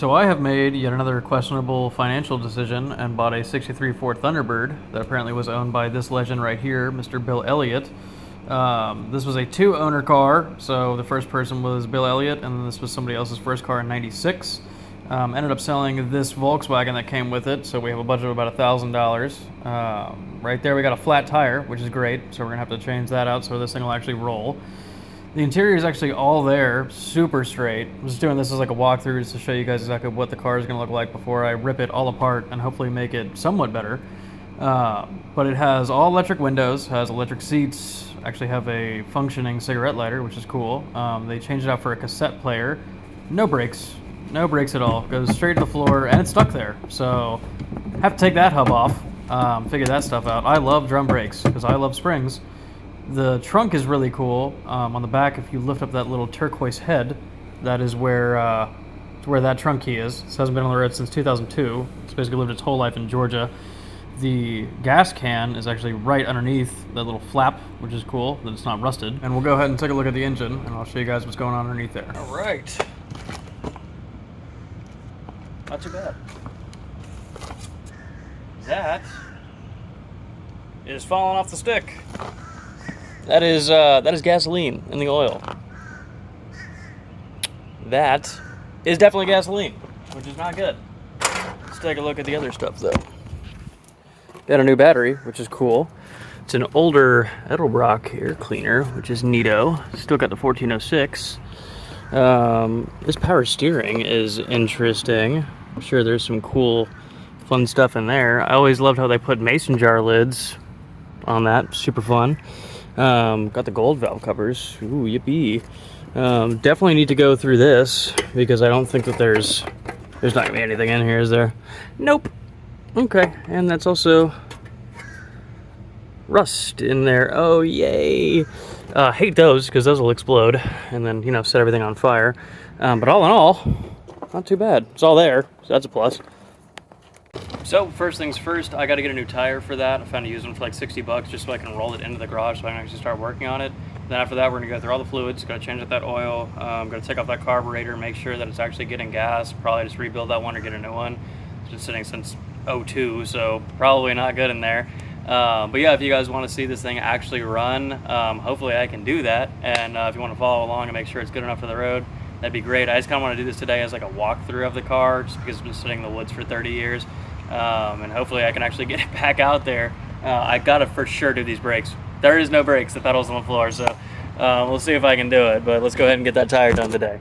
So I have made yet another questionable financial decision and bought a 63 Ford Thunderbird that apparently was owned by this legend right here, Mr. Bill Elliott. This was a two-owner car, so the first person was Bill Elliott, and then this was somebody else's first car in '96. Ended up selling this Volkswagen that came with it, so we have a budget of about $1,000. Right there we got a flat tire, which is great, so we're going to have to change that out so this thing will actually roll. The interior is actually all there, super straight. I'm just doing this as like a walkthrough just to show you guys exactly what the car is going to look like before I rip it all apart and hopefully make it somewhat better. But it has all electric windows, has electric seats, actually have a functioning cigarette lighter, which is cool. They changed it out for a cassette player. No brakes at all. Goes straight to the floor and it's stuck there. So have to take that hub off, figure that stuff out. I love drum brakes because I love springs. The trunk is really cool. On the back, if you lift up that little turquoise head, that is where that trunk key is. This hasn't been on the road since 2002. It's basically lived its whole life in Georgia. The gas can is actually right underneath that little flap, which is cool, that it's not rusted. And we'll go ahead and take a look at the engine, and I'll show you guys what's going on underneath there. All right. Not too bad. That is falling off the stick. That is gasoline in the oil. That is definitely gasoline, which is not good. Let's take a look at the other stuff though. Got a new battery, which is cool. It's an older Edelbrock air cleaner, which is neato. Still got the 1406. This power steering is interesting. I'm sure there's some cool, fun stuff in there. I always loved how they put mason jar lids on that. Super fun. Got the gold valve covers. Ooh, yippee. Definitely need to go through this because I don't think that there's not gonna be anything in here, is there? Nope. Okay, and that's also rust in there. Oh, yay. Hate those because those will explode and then, set everything on fire. But all in all, not too bad. It's all there, so that's a plus. So first things first, I got to get a new tire for that. I found a used one for like 60 bucks just so I can roll it into the garage so I can actually start working on it. Then after that, we're going to go through all the fluids. Got to change out that oil. Got to take off that carburetor, make sure that it's actually getting gas. Probably just rebuild that one or get a new one. It's been sitting since '02, so probably not good in there. But yeah, if you guys want to see this thing actually run, hopefully I can do that. And if you want to follow along and make sure it's good enough for the road, that'd be great. I just kind of want to do this today as like a walkthrough of the car just because it's been sitting in the woods for 30 years. And hopefully I can actually get it back out there. I gotta for sure do these brakes. There is no brakes, the pedal's on the floor, so we'll see if I can do it, but let's go ahead and get that tire done today.